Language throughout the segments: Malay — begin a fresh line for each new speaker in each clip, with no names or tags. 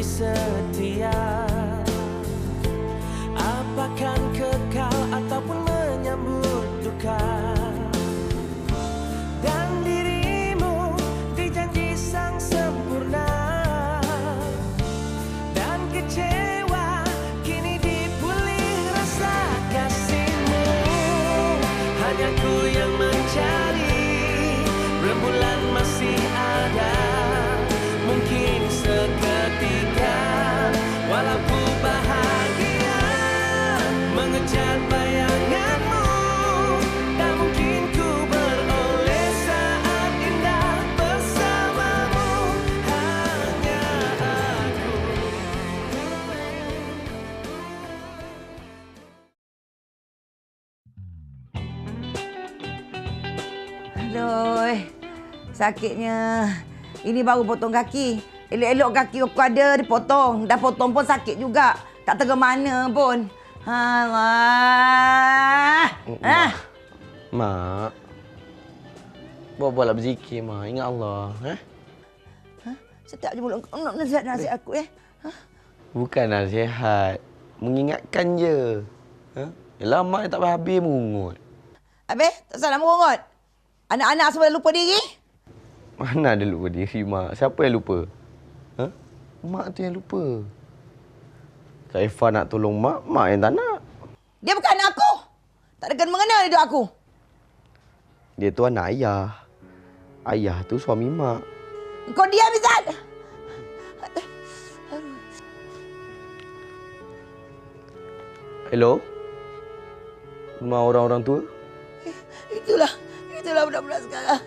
setia. Apakan kekal ataupun menyambut duka, dan dirimu dijanji sang sempurna, dan kecewa kini dipulih rasa kasihmu. Hanya ku yang mencari, rembulan masih ada, mungkin seketika walau ku bahagia mengejar bayanganmu, tak mungkin ku beroleh saat indah bersamamu. Hanya aku.
Aduh, sakitnya. Ini baru potong kaki. Elok-elok kaki aku ada dipotong. Dah potong pun sakit juga. Tak tahu mana pun. Allah.
Mak. Buat-buatlah berzikir, Mak. Ingat Allah.
Setiap je mulut kau nak nasihat aku
Bukan nasihat. Mengingatkan je. Yelah, Mak tak habis mengungut.
Habis? Tak salah mengungut. Anak-anak semua dah lupa diri?
Mana ada lupa diri, Mak? Siapa yang lupa? Mak tu yang lupa. Saifah nak tolong Mak, Mak yang tak nak.
Dia bukan anak aku. Tak ada kena-mengena hidup aku.
Dia tu anak ayah. Ayah tu suami Mak.
Kau diam, Izzat.
Hello? Rumah orang-orang tua?
Itulah budak-budak sekarang.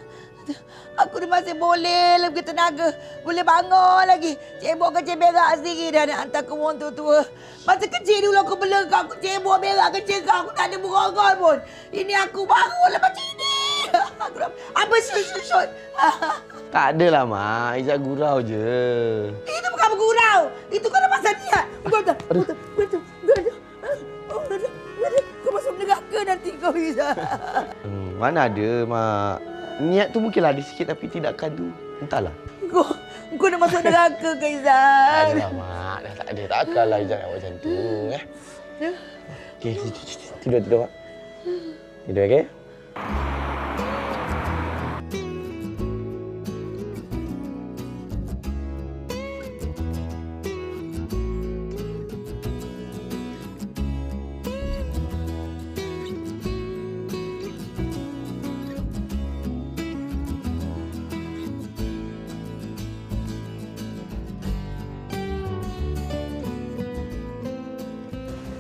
Aku ni masih boleh lebih tenaga. Boleh bangun lagi. Cebok kecil berak sendiri dah nak hantar ke orang tua-tua. Masa kecil dulu aku bela kau. Aku cebok berak kecil kau. Aku tak ada berongol pun. Ini aku baru lepas ini. Apa shoot?
Tak adalah, Mak. Izzat gurau je.
Itu bukan bergurau. Itu kau dah pasal niat. Kau masuk neraka nanti kau, Izzat.
Mana ada, Mak. Niat tu mungkin ada sikit tapi tindakan tu entahlah.
Kau dah masuk neraka ke, Izzat?
Adalah, Mak. Dah tak ada. Takkanlah Izzat nak buat macam tu. Okey, tidur, Mak. Tidur, okey?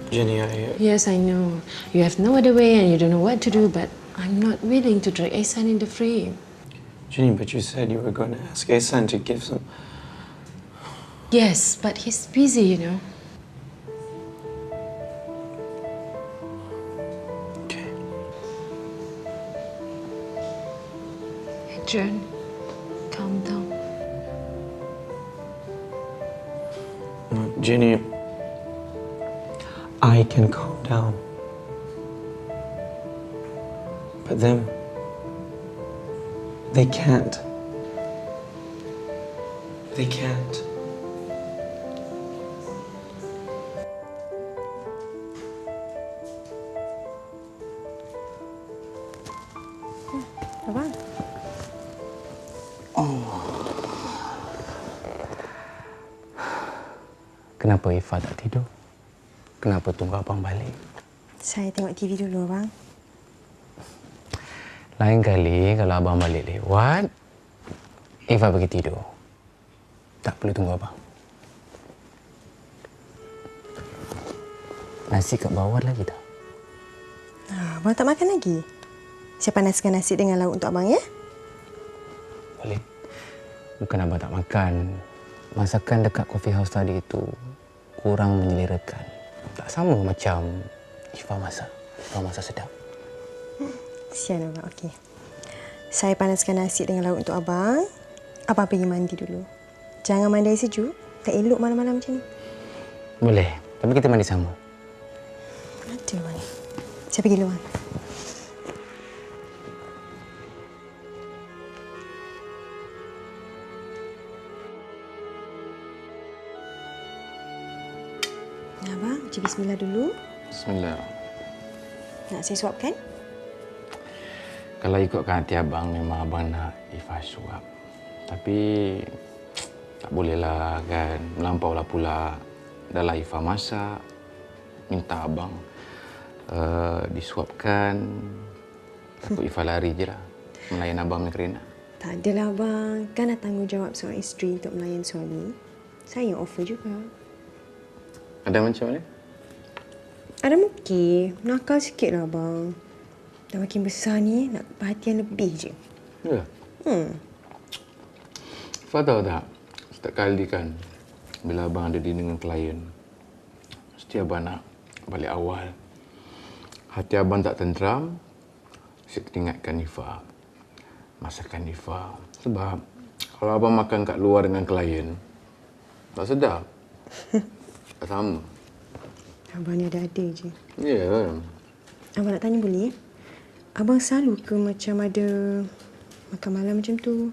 Jenny,
Yes, I know. You have no other way and you don't know what to do, but I'm not willing to drag Ehsan in the frame.
Jenny, but you said you were going to ask Ehsan to give some...
Yes, but he's busy, you know.
Okay.
Adrian, calm down.
No, Jenny, I can calm down. But them, they can't. They can't.
Abang.
Kenapa Ifah tak tidur? Kenapa tunggu abang balik?
Saya tengok TV dulu, Abang.
Lain kali kalau abang balik lewat, Ifah pergi tidur. Tak perlu tunggu abang. Nasi kat bawah lagi tak?
Abang tak makan lagi? Saya panaskan nasi dengan lauk untuk Abang, ya?
Boleh. Bukan abang tak makan. Masakan dekat coffee house tadi itu kurang menyelerakan. Tak sama macam Ifah masak. Ifah masak sedap.
Kesian Abang. Okey. Saya panaskan nasi dengan lauk untuk Abang. Abang pergi mandi dulu. Jangan mandi air sejuk. Tak elok malam-malam macam ni.
Boleh. Tapi kita mandi sama.
Ada Abang. Saya pergi dulu, Abang. Abang, ucap bismillah dulu.
Bismillah.
Nak saya suapkan?
Kalau ikutkan hati abang, memang abang nak Ifah suap. Tapi tak bolehlah kan, melampaulah pula. Dah lah Ifah masak, minta abang disuapkan. Takut Ifah lari je lah, melayan abang punya kerana.
Tak adalah abang. Kan dah tanggungjawab seorang isteri untuk melayan suami. Saya yang offer juga.
Ada macam mana?
Ada mungkin. Nakal sikit lah abang. Dah makin besar ni, nak perhatian lebih je.
Ya. Ifah tahu tak, setiap kali kan, bila abang ada dinner dengan klien, mesti abang nak balik awal. Hati abang tak tenteram, saya teringatkan Ifah. Masakan Ifah. Sebab kalau abang makan kat luar dengan klien, tak sedap. Tak sama.
Abang ni ada-ada je.
Ya kan?
Abang nak tanya boleh? Abang selalu ke macam ada makan malam macam tu?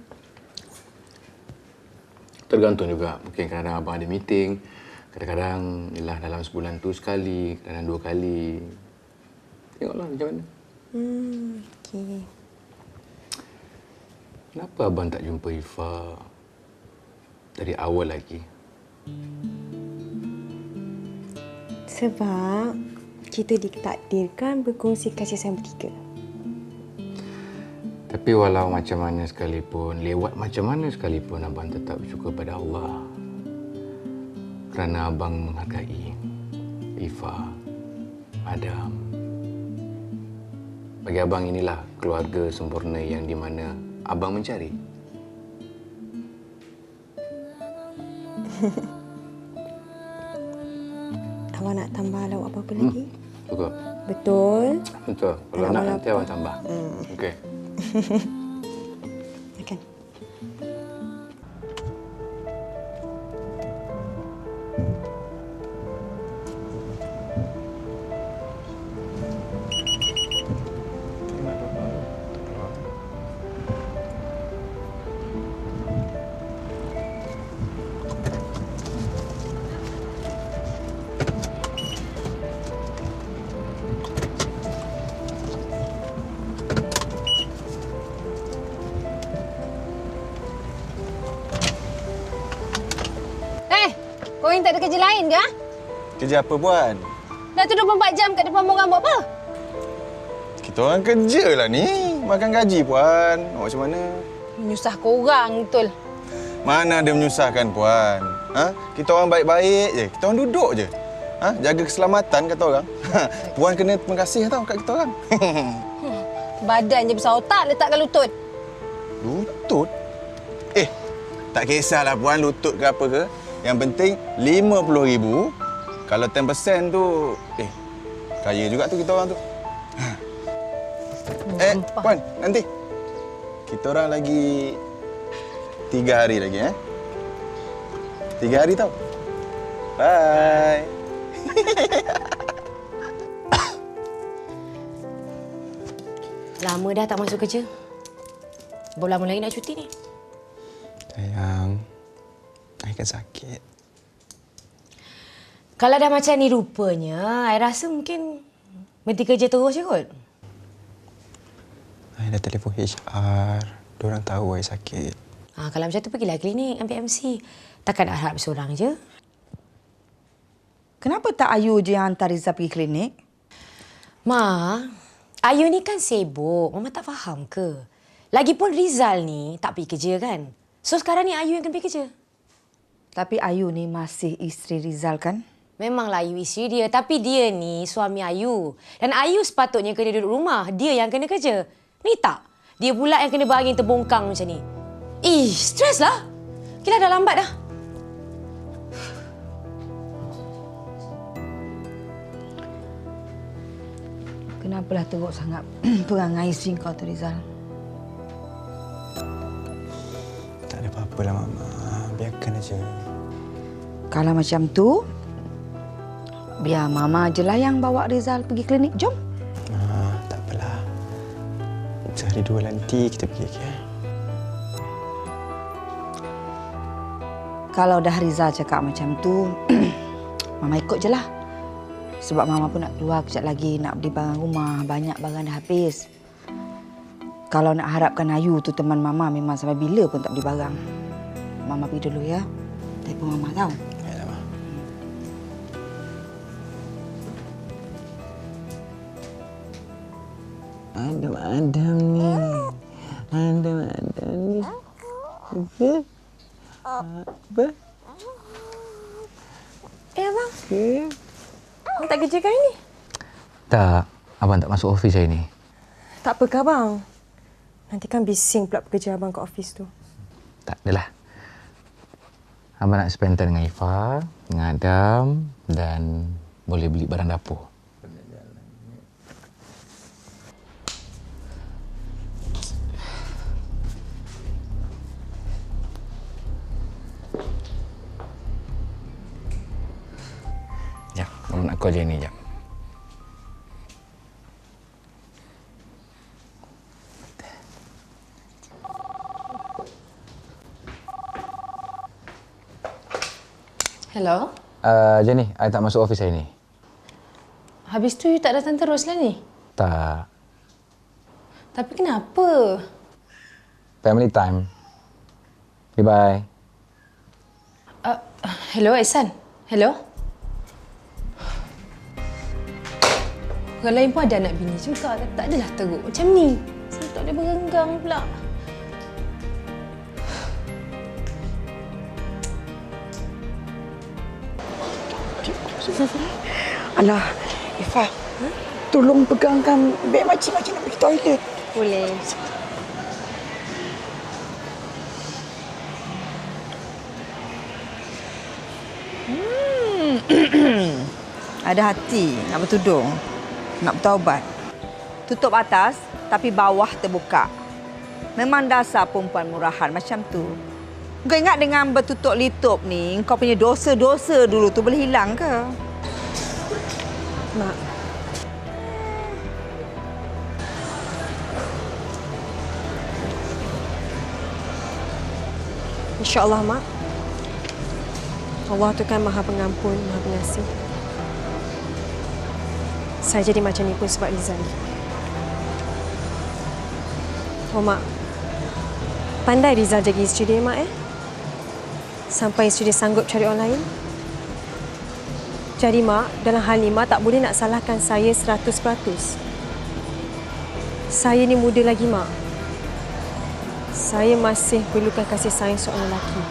Tergantung juga. Mungkin kadang-kadang abang ada meeting. Kadang-kadang ialah dalam sebulan tu sekali, kadang-kadang 2 kali. Tengoklah macam mana.
Okey.
Kenapa abang tak jumpa Ifah dari awal lagi?
Sebab kita ditakdirkan berkongsi kasih sayang bertiga.
Tapi walau macam mana sekalipun, lewat macam mana sekalipun, abang tetap bersyukur pada Allah. Kerana abang menghargai Ifah, Adam. Bagi abang inilah keluarga sempurna yang di mana abang mencari.
Abang nak tambah lauk apa-apa lagi?
Cukup?
Betul.
Betul. Kalau nak nanti abang tambah. Okey.
Makan.
Korang tak ada kerja lain ke?
Kerja apa, Puan?
Dah tu 24 jam kat depan orang buat apa?
Kita orang kerja lah ni. Makan gaji, Puan. Awak macam mana?
Menyusah korang betul.
Mana ada menyusahkan, Puan? Ha? Kita orang baik-baik je. Kita orang duduk je. Ha? Jaga keselamatan, kata orang. Puan kena terima kasih tau kat kita orang.
Badan je besar otak letakkan lutut.
Lutut? Tak kisahlah, Puan, lutut ke apa ke. Yang penting 50,000. Kalau 10% tu, kaya juga tu kita orang tu. Puan, nanti. Kita orang lagi 3 hari lagi, 3 hari tau. Bye.
Lama dah tak masuk kerja. Berapa lama lagi nak cuti ni?
Sayang, I kan sakit.
Kalau dah macam ni rupanya, I rasa mungkin berhenti kerja terus je kot.
I dah telefon HR. Diorang tahu I sakit.
Kalau macam tu pergilah klinik ambil MC. Takkan nak harap seorang je.
Kenapa tak Ayu je yang hantar Rizal pergi klinik?
Ma, Ayu ni kan sibuk. Mama tak faham ke? Lagipun Rizal ni tak pergi kerja kan? So sekarang ni Ayu yang kena pergi kerja.
Tapi Ayu ni masih isteri Rizal kan?
Memanglah Ayu isteri dia. Tapi dia ni suami Ayu. Dan Ayu sepatutnya kena duduk rumah. Dia yang kena kerja. Ni tak. Dia pula yang kena berangin terbongkang macam ni. Stres lah. Kira dah lambat dah.
Kenapalah teruk sangat perangai isteri kau tu, Rizal?
Tak ada apa-apalah, Mama. Biarkan aja.
Kalau macam tu, biar Mama je lah yang bawa Rizal pergi klinik. Jom.
Tak apalah. Sehari 2 nanti kita pergi, okey?
Kalau dah Rizal cakap macam tu, Mama ikut je lah. Sebab Mama pun nak keluar kejap lagi, nak beli barang rumah. Banyak barang dah habis. Kalau nak harapkan Ayu tu teman Mama, memang sampai bila pun tak beli barang. Mama pergi dulu ya. Telefon Mama tahu.
Yalah, Ma.
Adem ni. Adem ni. Apa?
Abang. Abang tak kerja hari ni?
Tak. Abang tak masuk ofis hari ni.
Tak apa ke abang? Nanti kan bising pula pekerja abang kat ofis tu.
Tak adalah. Abang nak spend time dengan Ifah, dengan Adam dan boleh beli barang dapur. Jap, abang nak call Jenny jap.
Hello?
Jenny, I tak masuk ofis hari ni.
Habis tu you tak datang terus lah ni?
Tak.
Tapi kenapa?
Family time. Bye-bye.
Hello, Ihsan. Hello? Orang lain pun ada anak bini juga. Tapi tak adalah teruk macam ni. Saya tak boleh berenggang pula.
Alah, Ifah. Tolong pegangkan beg makcik-makcik nak pergi toilet.
Boleh.
Ada hati nak bertudung, nak bertaubat. Tutup atas tapi bawah terbuka. Memang dasar perempuan murahan macam tu. Kau ingat dengan bertutup litup ni, kau punya dosa-dosa dulu tu boleh hilang ke?
Mak. InsyaAllah, Mak. Allah tu kan Maha Pengampun, Maha Pengasih. Saya jadi macam ni pun sebab Rizal. Oh, Mak. Pandai Rizal jaga isteri dia, Mak, sampai isteri dia sanggup cari orang lain. Jadi, Mak, dalam hal ni, Mak tak boleh nak salahkan saya 100%. Saya ni muda lagi, Mak. Saya masih perlukan kasih sayang seorang lelaki.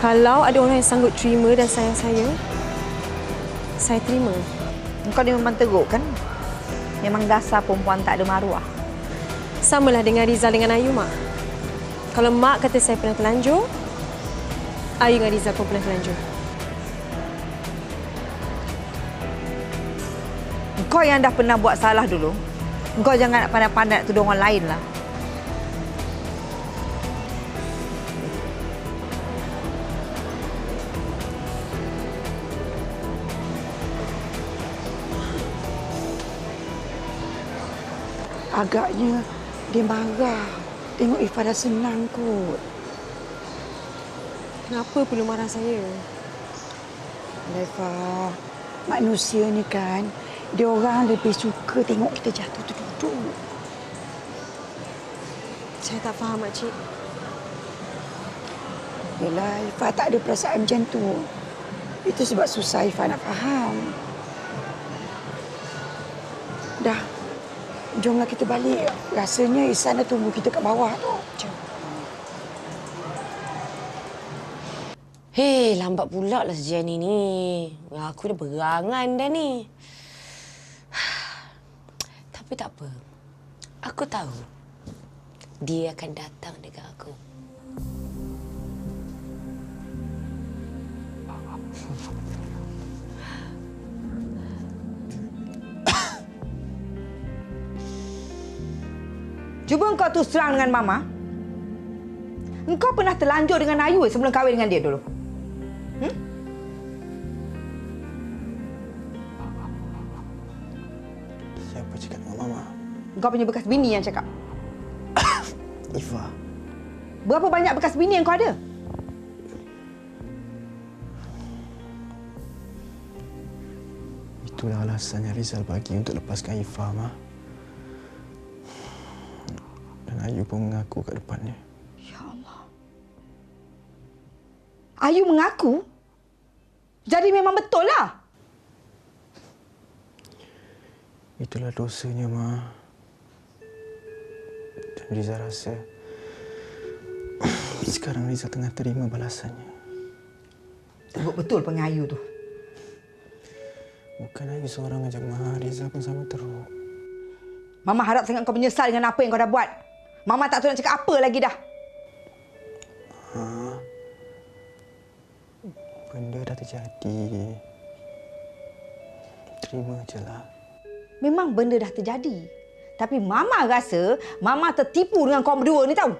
Kalau ada orang yang sanggup terima dan sayang saya terima.
Kau ni memang teruk kan? Memang dasar perempuan tak ada maruah.
Samalah dengan Rizal dengan Ayu, Mak. Kalau Mak kata saya pernah terlanjur, Ayu dengan Rizal pun pernah terlanjur.
Kau yang dah pernah buat salah dulu, kau jangan nak pandai-pandai nak tuduh orang lain lah. Agaknya dia marah. Tengok Ifah dah senang kot.
Kenapa perlu marah saya?
Ifah, manusia ni kan, dia orang lebih suka tengok kita jatuh terduduk.
Saya tak faham, Makcik.
Yelah, Ifah tak ada perasaan macam tu. Itu sebab susah Ifah nak faham. Dah, jomlah kita balik. Rasanya Ihsan dah tunggu kita kat bawah tu.
Jom.
Hei, lambat pula lah si Jenny ni. Aku dah berangan dah ni. Tapi tak apa. Aku tahu dia akan datang dekat aku.
Cuba engkau terus terang dengan Mama. Engkau pernah terlanjur dengan Ayu sebelum kahwin dengan dia dulu?
Siapa cakap dengan Mama?
Engkau punya bekas bini yang cakap.
Ifah.
Berapa banyak bekas bini yang kau ada?
Itulah alasan yang Rizal bagi untuk lepaskan Ifah, Ma. Dan Ayu pun mengaku kat depannya.
Ya Allah. Ayu mengaku? Jadi memang betul lah.
Itulah dosanya, Ma. Dan Rizal rasa sekarang Rizal tengah terima balasannya.
Teruk betul pengayu tu.
Bukan Ayu seorang aja, Ma. Rizal pun sama teruk.
Mama harap sangat kau menyesal dengan apa yang kau dah buat. Mama tak tahu nak cakap apa lagi dah.
Benda dah terjadi. Terima je lah.
Memang benda dah terjadi. Tapi Mama rasa Mama tertipu dengan kau berdua ni tahu.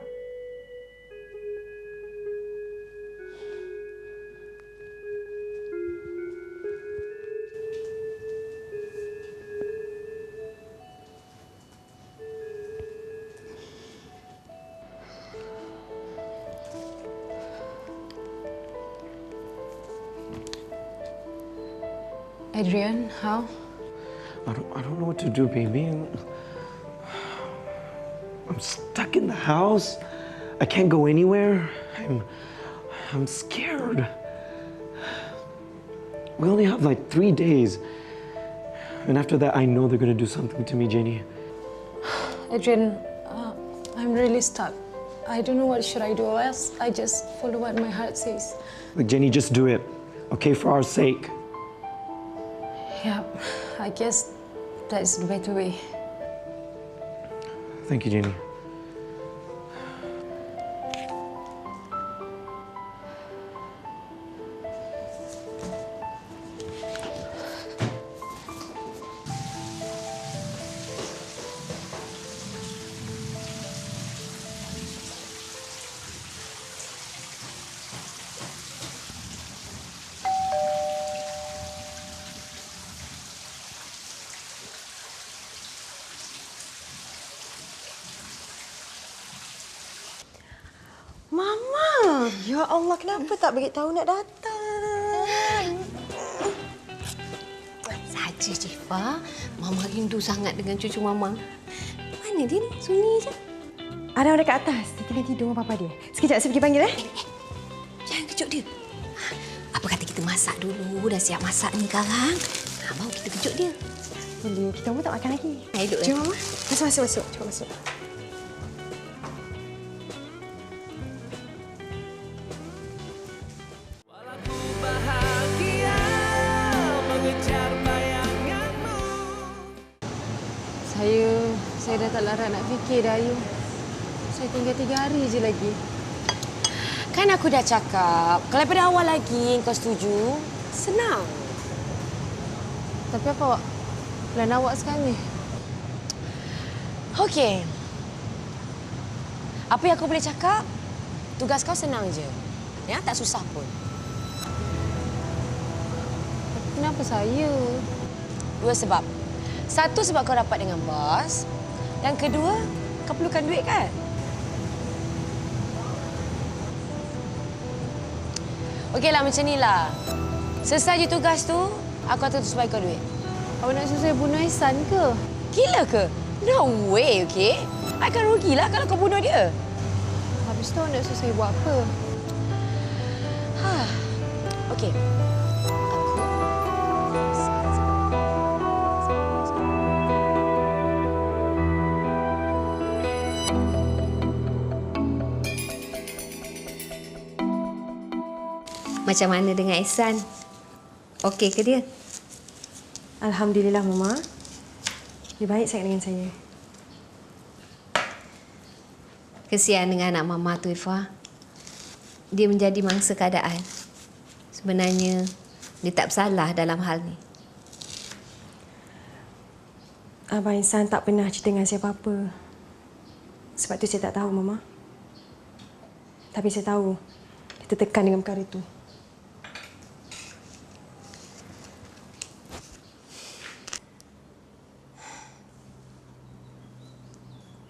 Adrian, how?
I don't know what to do, baby. I'm stuck in the house. I can't go anywhere. I'm scared. We only have like 3 days. And after that, I know they're going to do something to me, Jenny.
Adrian, I'm really stuck. I don't know what should I do, or else I just follow what my heart says.
Like, Jenny, just do it. Okay, for our sake.
Yeah, I guess that's the better way.
Thank you, Jenny.
Mama! Ya Allah, kenapa tak beritahu nak datang?
Saja, Jifa. Mama rindu sangat dengan cucu Mama. Mana dia ni? Sunyi je.
Ada dekat atas. Dia tengah tidur dengan papa dia. Sekejap saya pergi panggil,
Jangan kejut dia. Apa kata kita masak dulu? Dah siap masak ni sekarang. Baru kita kejut dia.
Boleh. Kita pun tak makan lagi.
Duduk.
Jom, Mama. Masuk. Cuba masuk.
Walau bahagia mengejar bayanganmu.
Saya dah tak larat nak fikir dah, Ayu. Saya tinggal 3 hari je lagi.
Kan aku dah cakap, kalau daripada awal lagi kau setuju, senang.
Tapi apa plan awak sekarang ni?
Okey. Apa yang aku boleh cakap, tugas kau senang je. Ya, tak susah pun.
Tapi kenapa saya?
2 sebab. 1 sebab kau rapat dengan bos. Dan kedua, kau perlukan duit kan? Okeylah, macam inilah. Selesai je tugas tu, aku akan supaya kau duit.
Awak nak suruh saya bunuh Ihsan ke?
Gila ke? No way, okey? I akan rugilah kalau kau bunuh dia.
Habis tu awak nak suruh saya buat apa?
Okey.
Macam mana dengan Ihsan? Okey ke dia?
Alhamdulillah, Mama. Dia baik sangat dengan saya.
Kesian dengan anak Mama tu, Ifah. Dia menjadi mangsa keadaan. Sebenarnya, dia tak bersalah dalam hal ni.
Abang Ihsan tak pernah cerita dengan siapa-apa. Sebab tu saya tak tahu, Mama. Tapi saya tahu dia tertekan dengan perkara itu.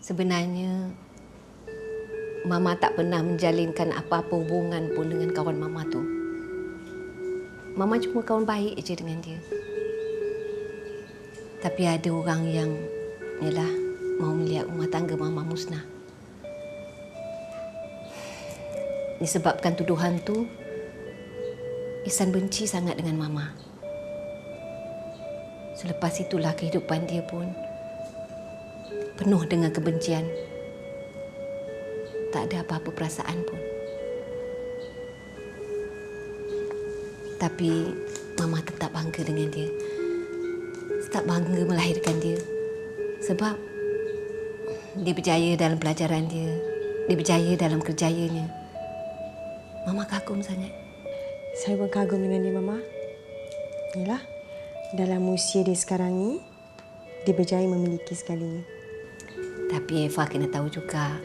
Sebenarnya, Mama tak pernah menjalinkan apa-apa hubungan pun dengan kawan Mama tu. Mama cuma kawan baik je dengan dia. Tapi ada orang yang yalah mau melihat rumah tangga Mama musnah. Disebabkan tuduhan tu, Ihsan benci sangat dengan Mama. Selepas itulah kehidupan dia pun penuh dengan kebencian. Tak ada apa-apa perasaan pun. Tapi Mama tetap bangga dengan dia. Tetap bangga melahirkan dia. Sebab dia berjaya dalam pelajaran dia. Dia berjaya dalam kerjayanya. Mama kagum sangat.
Saya pun kagum dengan dia, Mama. Yalah, dalam usia dia sekarang ni, dia berjaya memiliki segalanya.
Tapi Eva kena tahu juga,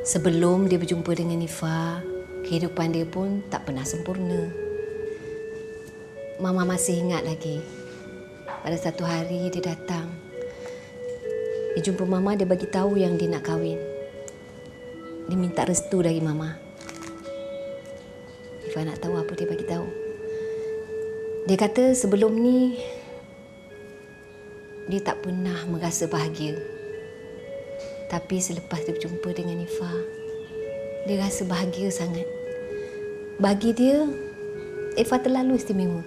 sebelum dia berjumpa dengan Ifa, kehidupan dia pun tak pernah sempurna. Mama masih ingat lagi, pada satu hari dia datang. Dia jumpa Mama, dia bagi tahu yang dia nak kahwin. Dia minta restu dari Mama. Ifa nak tahu apa dia bagi tahu. Dia kata sebelum ni dia tak pernah merasa bahagia. Tapi selepas dia berjumpa dengan Ifa, dia rasa bahagia sangat. Bagi dia, Ifa terlalu istimewa.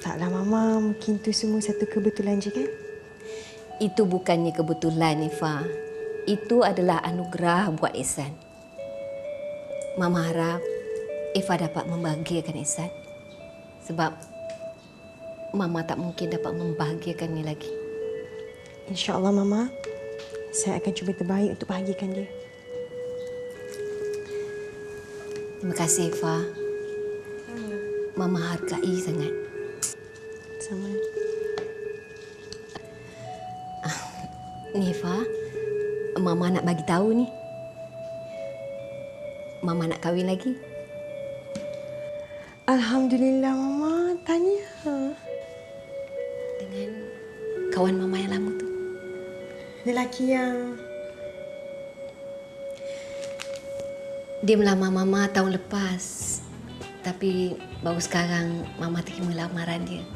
Taklah, Mama. Mungkin tu semua satu kebetulan je kan?
Itu bukannya kebetulan, Ifa. Itu adalah anugerah buat Ihsan. Mama harap Eva dapat membahagiakan Ihsan. Sebab Mama tak mungkin dapat membahagiakannya lagi.
InsyaAllah, Mama. Saya akan cuba terbaik untuk bahagiakan dia.
Terima kasih, Eva. Mama hargai sangat.
Sama.
Ni, Eva. Mama nak bagi tahu ni. Mama nak kahwin lagi.
Alhamdulillah, Mama. Tanya.
Dengan kawan Mama yang lama tu.
Lelaki yang...
Dia melamar Mama tahun lepas. Tapi baru sekarang Mama terima lamaran dia.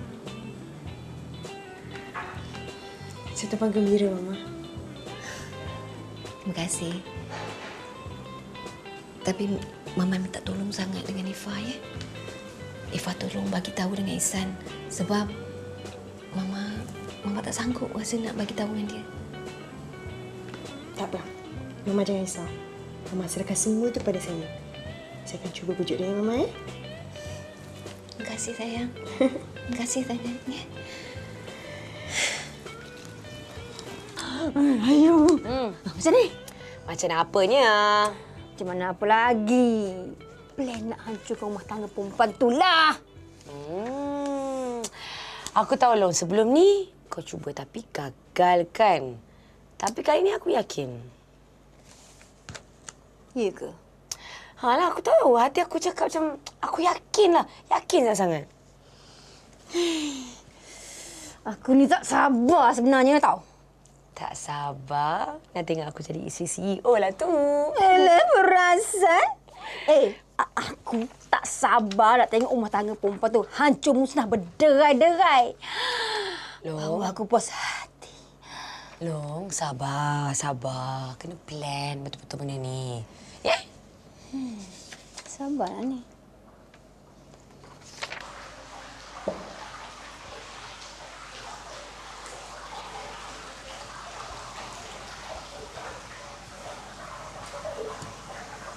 Saya tumpah gembira, Mama.
Terima kasih. Tapi Mama minta tolong sangat dengan Ifa, ya. Ifa tolong bagi tahu dengan Ihsan sebab Mama tak sanggup rasa nak bagi tahu dengan dia.
Tak apa. Mama jangan risau. Mama serahkan semua itu pada saya. Saya akan cuba bujuk dia, Mama, ya.
Terima kasih, sayang. Terima kasih sangat, ya.
Ayo.
Macam ni? Macam apanya?
Macam mana apa lagi? Plan nak hancurkan rumah tangga perempuan tu lah.
Aku tahu Long, sebelum ni kau cuba tapi gagal kan? Tapi kali ni aku yakin.
Ya ke?
Alah, aku tahu. Hati aku cakap macam aku yakin lah. Yakin sangat.
Aku ni tak sabar sebenarnya tau.
Tak sabar nak tengok aku jadi isteri CEO lah tu.
Alah, perasan. Aku tak sabar nak tengok rumah tangga perempuan tu hancur musnah berderai-derai.
Long,
aku puas hati.
Long, sabar. Kena plan betul-betul benda ni. Ya? Yeah?
Sabarlah ni.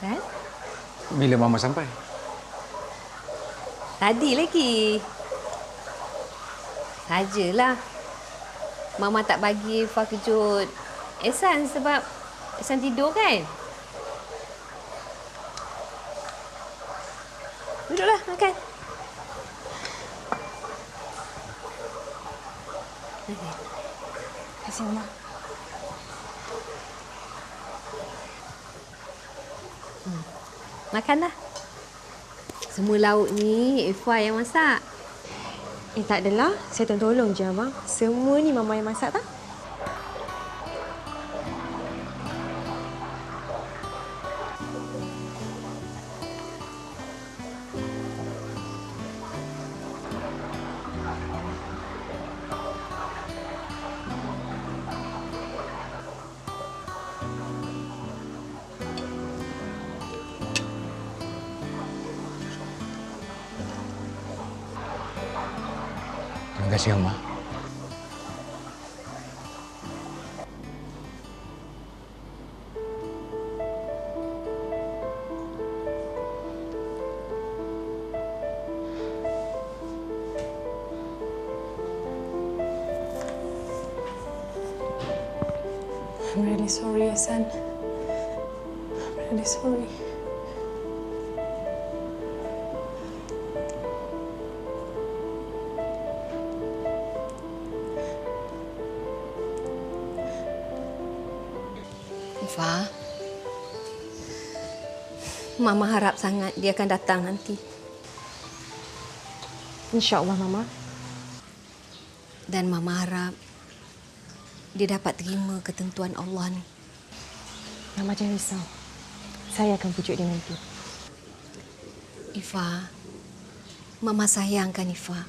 Kan?
Bila Mama sampai?
Tadi lagi. Sajalah. Mama tak bagi Ifa kejut Ihsan sebab Ihsan tidur kan? Duduklah, makan.
Terima kasih, Mama.
Makanlah. Semua lauk ni Ifa yang masak.
Tak adalah. Saya tolong je, Abang. Semua ni Mama yang masak, tak?
Terima kasih, Mak.
I'm really sorry, Ihsan. I'm really sorry.
Ifah, Mama harap sangat dia akan datang nanti.
InsyaAllah, Mama.
Dan Mama harap dia dapat terima ketentuan Allah ni.
Mama jangan risau. Saya akan pujuk dia nanti.
Ifah, Mama sayangkan Ifah.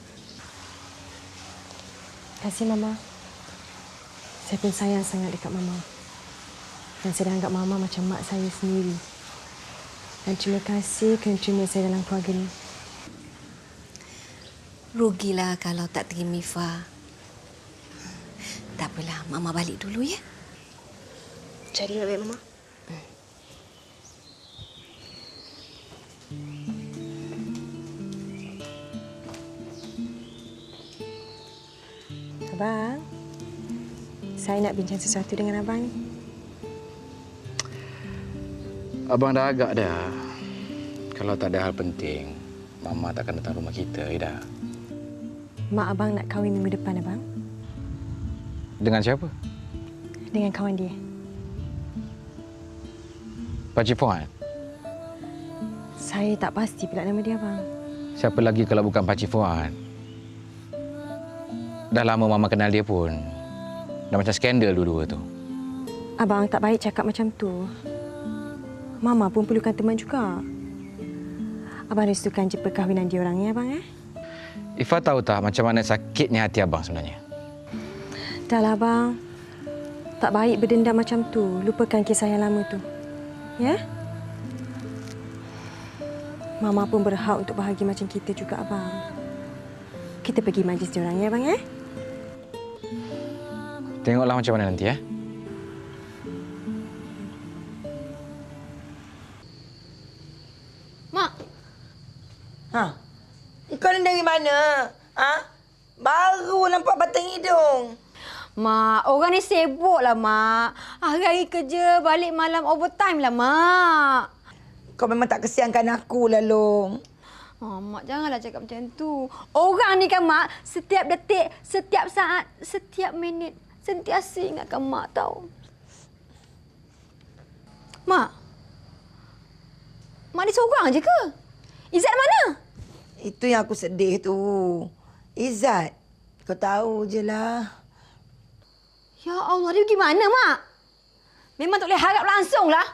Terima kasih, Mama. Saya pun sayang sangat dekat Mama. Dan saya anggap Mama macam mak saya sendiri. Dan terima kasih kerana terima saya dalam keluarga ni.
Rugilah kalau tak terima Ifah. Tak apalah, Mama balik dulu ya.
Cari baik, Mama. Abang, saya nak bincang sesuatu dengan abang ni.
Abang dah agak dah. Kalau tak ada hal penting, Mama takkan datang rumah kita, Ida.
Mak abang nak kahwin minggu depan, abang.
Dengan siapa?
Dengan kawan dia.
Pakcik Fuad.
Saya tak pasti pula nama dia, abang.
Siapa lagi kalau bukan Pakcik Fuad? Dah lama Mama kenal dia pun. Dah macam skandal dua-dua tu.
Abang tak baik cakap macam tu. Mama pun perlukan teman juga. Abang restukan je perkahwinan dia orang ni, abang,
Ifah tahu tak macam mana sakitnya hati abang sebenarnya?
Dahlah, abang. Tak baik berdendam macam tu. Lupakan kisah yang lama tu. Ya? Mama pun berhak untuk bahagia macam kita juga, abang. Kita pergi majlis dia orang, ya, abang,
Tengoklah macam mana nanti, ya.
Mak.
Kau ni dari mana? Baru nampak batang hidung.
Mak, orang ni sibuklah, Mak. Hari-hari kerja, balik malam overtime lah, Mak.
Kau memang tak kesiankan aku lah, Long.
Mak, janganlah cakap macam tu. Orang ni kan, Mak, setiap detik, setiap saat, setiap minit, sentiasa ingatkan Mak tahu. Mak. Mak ni seorang je ke? Izzat mana?
Itu yang aku sedih tu. Izzat, kau tahu je lah.
Ya Allah, dia pergi mana, Mak? Memang tak boleh harap langsung lah.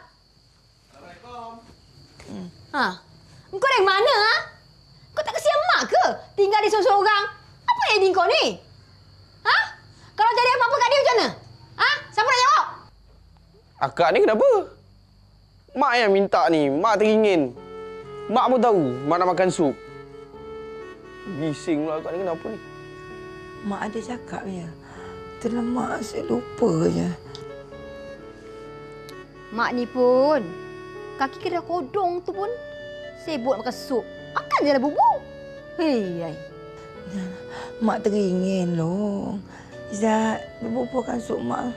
Assalamualaikum.
Engkau dari mana, Kau tak kesian Mak ke? Tinggal di seorang-seorang. Apa yang ni kau ni? Kalau jadi apa-apa kat dia macam mana? Siapa nak jawab?
Akak ni kenapa? Mak yang minta ni. Mak teringin. Mak pun tahu Mak nak makan sup. Bising pula akak ni kenapa ni?
Mak ada cakap ya. Terlemak saya lupa je.
Mak ni pun. Kaki kedai kodong tu pun sibuk nak makan sup. Makan je lah bubur. Hei.
Mak teringin loh. Izzat, buburkan sup Mak.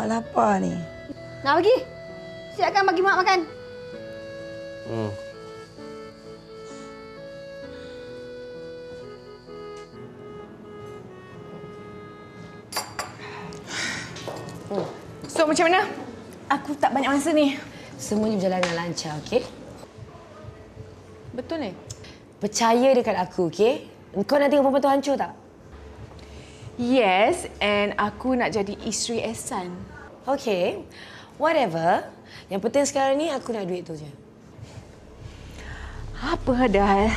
Mak lapar ni.
Nak bagi? Siapkan bagi Mak makan.
So, macam mana? Aku tak banyak masa ni.
Semuanya berjalan dengan lancar, okey?
Betul ni?
Percaya dekat aku, okey? Engkau nak tengok perempuan tu hancur tak?
Yes, and aku nak jadi isteri Ihsan.
Okey. Whatever. Yang penting sekarang ni aku nak duit tu je.
Apa dah?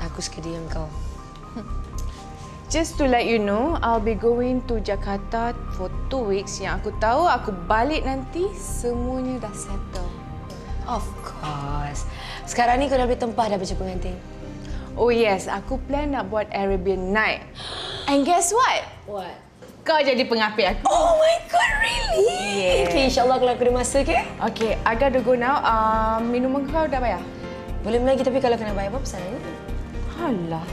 Aku sekedia engkau.
Just to let you know, I'll be going to Jakarta for 2 weeks. Yang aku tahu, aku balik nanti, semuanya dah settle.
Of course. Sekarang ni kau dah boleh tempah dah baju pengantin.
Oh yes, aku plan nak buat Arabian night. And guess what?
What?
Kau jadi pengapit aku.
Oh my god, really?
Yeah.
Okay, insyaAllah kalau aku ada masa, okay?
Okay, I gotta go now. Minuman kau dah bayar?
Boleh lagi, tapi kalau kena bayar apa pesanan?
Alah.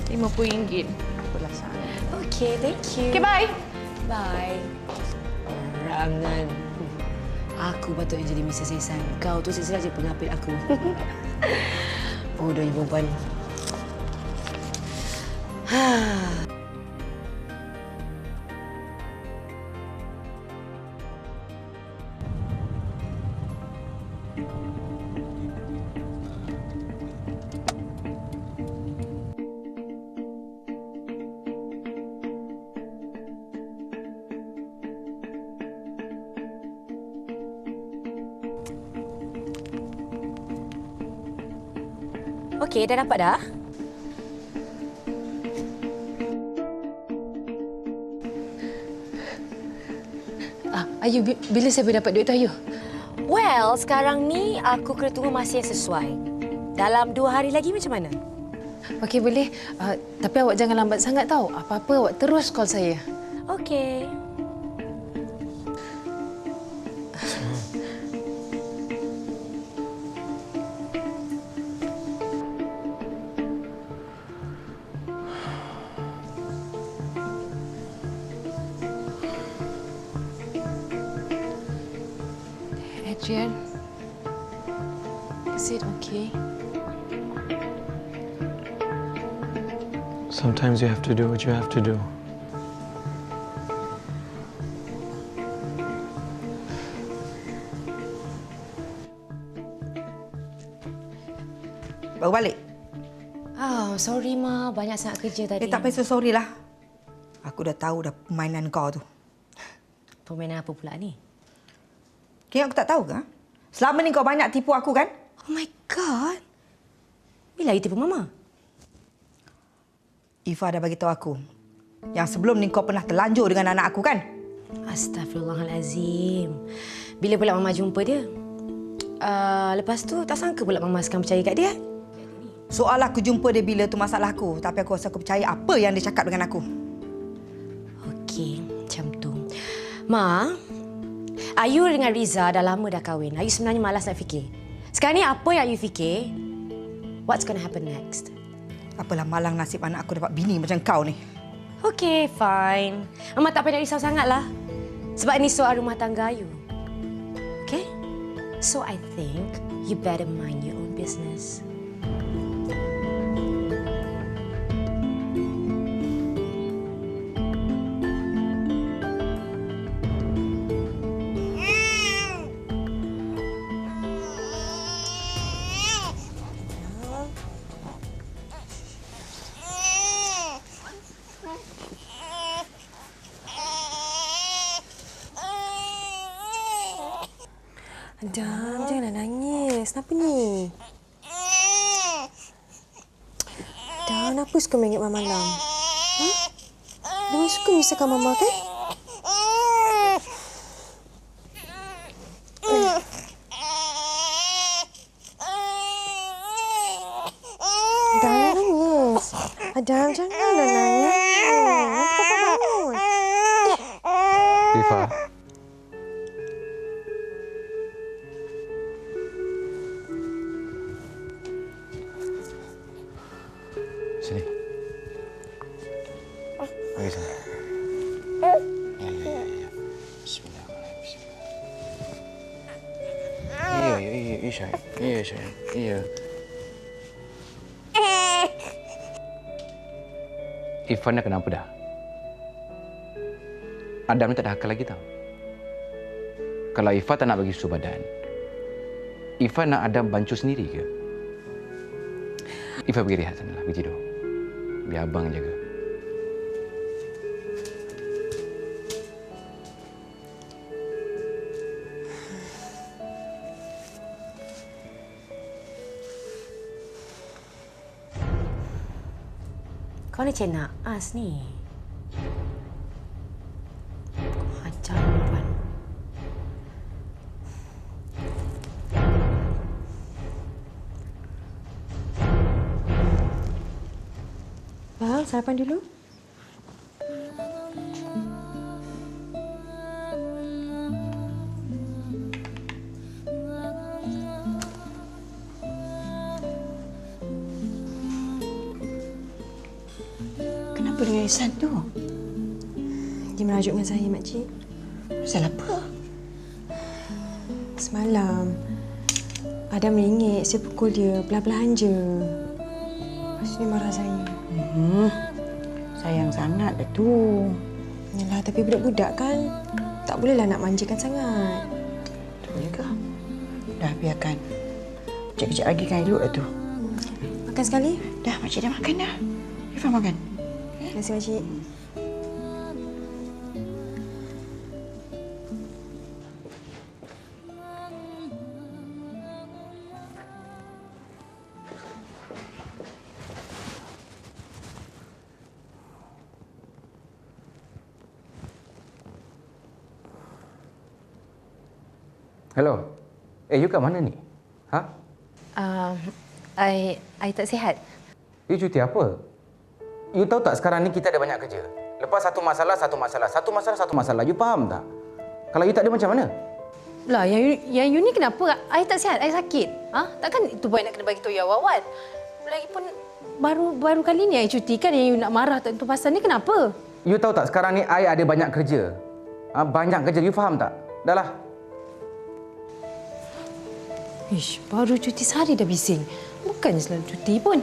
RM50. Apalah sangat.
Okay, thank you.
Okay, bye.
Bye. Rangan. Aku patutnya jadi Mrs. Ehsan. Kau tu silsilah je pengapit aku. Bodohnya perempuan. Okey, dah dapat dah?
Ayu, bila saya boleh dapat duit tu, Ayu?
Well, sekarang ni aku kena tunggu masa yang sesuai. Dalam 2 hari lagi macam mana?
Okey, boleh. Tapi awak jangan lambat sangat tau. Apa-apa awak terus call saya.
Okey.
Adrian, is it okay?
Sometimes you have to do what you have to do.
Baru balik?
Oh, sorry Ma, banyak sangat kerja tadi.
Tak payah sorry lah. Aku dah tahu dah permainan kau tu.
Permainan apa pula ni?
Kira aku tak tahu ke? Selama ni kau banyak tipu aku kan?
Oh my God. Bila you tipu Mama?
Ifa dah bagi tahu aku yang sebelum ni kau pernah terlanjur dengan anak aku kan?
Astaghfirullahalazim. Bila pula Mama jumpa dia? Lepas tu tak sangka pula Mama sekarang percaya kat dia.
Soal aku jumpa dia bila tu masalah aku. Tapi aku rasa aku percaya apa yang dia cakap dengan aku.
Okey, macam tu. Ma, Ayu dengan Riza dah lama dah kahwin. Ayu sebenarnya malas nak fikir. Sekarang ni apa yang Ayu fikir? What's going to happen next?
Apalah malang nasib anak aku dapat bini macam kau ni.
Okey, fine. Mama tak payah risau sangatlah. Sebab ini soal rumah tangga Ayu. Okay? So I think you better mind your own business.
Adam, janganlah nangis. Kenapa ni? Adam, kenapa suka mengingit malam-malam? Ha? Dia suka menyusahkan Mama, kan? Adam, nangis. Adam, janganlah nangis. Nanti Papa bangun.
Rifa. Sini. Mari sana. Ya. Bismillahirrahmanirrahim. Iya, sayang. Iya, sayang. Iya. Irfan dah kenapa dah? Adam ni tak ada akal lagi tau. Kalau Irfan tak nak bagi susu badan, Irfan nak Adam bancuh sendiri ke? Irfan pergi rehat sanalah, pergi tidur. Biar abang jaga.
Kau ni cik naas ni. Kau ajar perempuan.
Bang, sarapan dulu.
Kenapa dengan Ihsan tu?
Dia merajuk dengan saya, makcik.
Pasal apa?
Semalam, Adam meringit saya pukul dia perlahan-lahan je. Lepas tu dia marah saya.
Sayang sangat dah tu.
Yalah, tapi budak-budak kan tak bolehlah nak manjakan sangat.
Betul juga. Dah, biarkan. Kejap-kejap lagi kan elok dah tu.
Makan sekali?
Dah, makcik dah makan dah. Ifah makan.
Terima kasih, makcik.
Hello. You kat mana ni? Ha?
I tak sihat.
You cuti apa? You tahu tak sekarang ni kita ada banyak kerja. Lepas satu masalah. You faham tak? Kalau you tak ada macam mana?
Lah, yang you ni kenapa? I tak sihat, I sakit. Takkan itu boy nak kena bagi tahu you awal-awal. Lagipun baru kali ni I cuti kan, yang you nak marah tak tentu pasal ni kenapa?
You tahu tak sekarang ni I ada banyak kerja. Banyak kerja, you faham tak? Dah lah.
Ish, baru cuti sehari dah bising. Bukannya selalu cuti pun.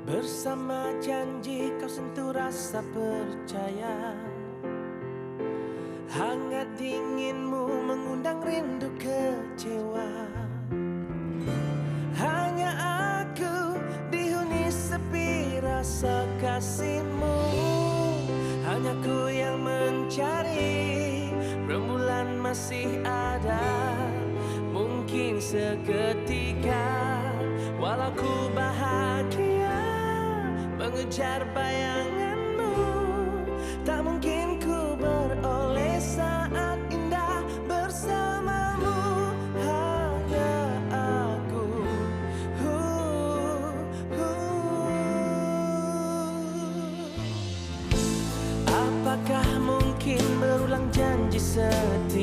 Bersama janji kau sentuh rasa percaya. Hangat dinginmu mengundang rindu kecewa. Hanya aku dihuni sepi rasa kasihmu. Hanya ku yang mencari. Rembulan masih ada. Mungkin seketika walau ku bahagia mengejar bayanganmu, tak mungkin ku beroleh saat indah bersamamu. Hanya aku. Apakah mungkin berulang janji setia?